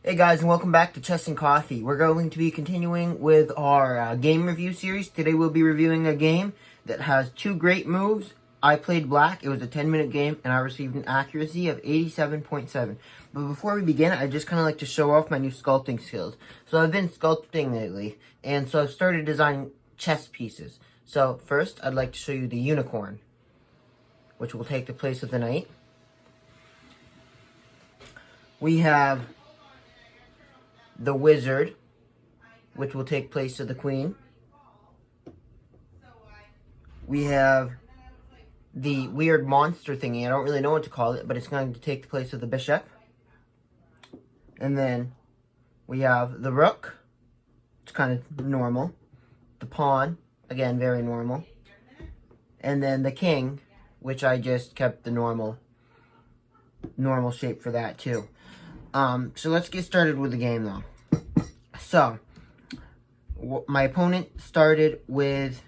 Hey guys, and welcome back to Chess and Coffee. We're going to be continuing with our game review series. Today we'll be reviewing a game that has two great moves. I played black. It was a 10-minute game, and I received an accuracy of 87.7. But before we begin, I'd just kind of like to show off my new sculpting skills. So I've been sculpting lately, and so I've started designing chess pieces. So first, I'd like to show you the unicorn, which will take the place of the knight. We have the wizard, which will take place of the queen. We have the weird monster thingy. I don't really know what to call it, but it's going to take the place of the bishop. And then we have the rook. It's kind of normal. The pawn, again, very normal. And then the king, which I just kept the normal shape for that too. So let's get started with the game though. So, my opponent started with,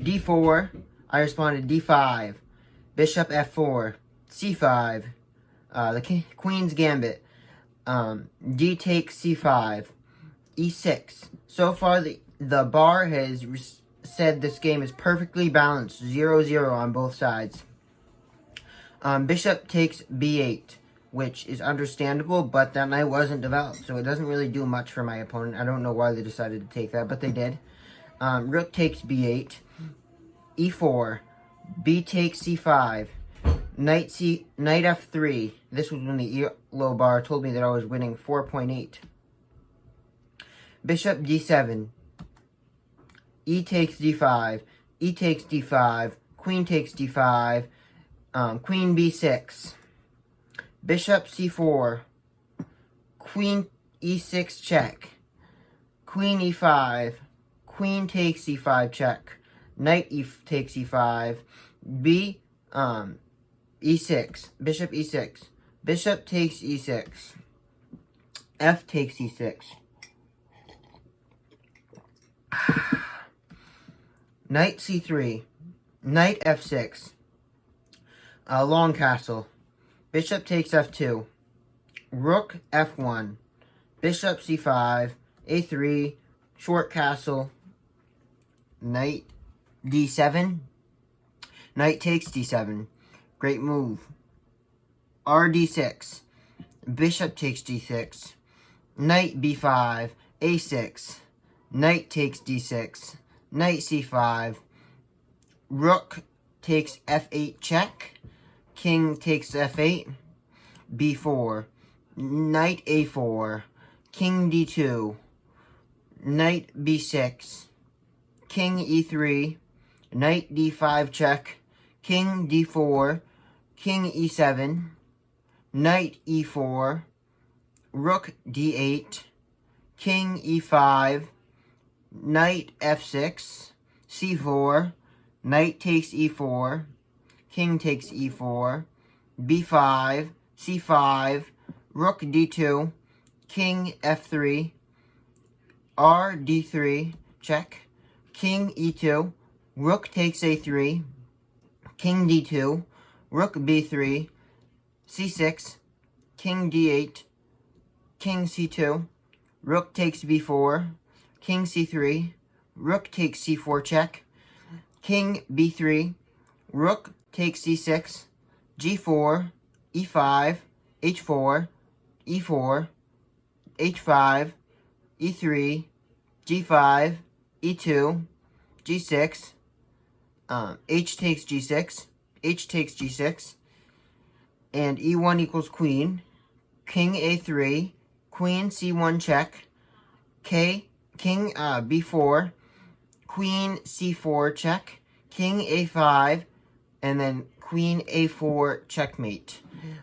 d4, I responded d5, bishop f4, c5, the queen's gambit, d takes c5, e6. So far, the bar has said this game is perfectly balanced, 0-0 on both sides. Bishop takes b8, which is understandable, but that knight wasn't developed, so it doesn't really do much for my opponent. I don't know why they decided to take that, but they did. Rook takes b8, e4, b takes c5, knight f3. This was when the ELO bar told me that I was winning 4.8. Bishop d7, e takes d5, e takes d5, queen takes d5, queen b6, bishop c4, queen e6 check, queen e5, queen takes e5 check, knight takes e5, e6, bishop e6, bishop takes e6, f takes e6, knight c3, knight f6, long castle, bishop takes f2, rook f1, bishop c5, a3, short castle, knight d7, knight takes d7, great move, rd6, bishop takes d6, knight b5, a6, knight takes d6, knight c5, rook takes f8 check, king takes f8, b4, knight a4, king d2, knight b6, king e3, knight d5 check, king d4, king e7, knight e4, rook d8, king e5, knight f6, c4, knight takes e4, king takes e4, b5, c5, rook d2, king f3, rd3, check, king e2, rook takes a3, king d2, rook b3, c6, king d8, king c2, rook takes b4, king c3, rook takes c4 check, king b3, rook takes c6, g4, e5, h4, e4, h5, e3, g5, e2, g6, h takes g6, h takes g6, and e1 equals queen, king a3, queen c1 check, king b4, queen c4 check, king a5, and then queen a4 checkmate.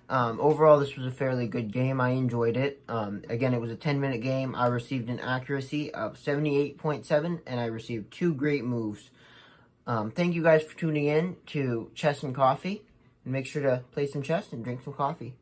Overall, this was a fairly good game. I enjoyed it. Again, it was a 10-minute game. I received an accuracy of 78.7, and I received two great moves. Thank you guys for tuning in to Chess and Coffee. And make sure to play some chess and drink some coffee.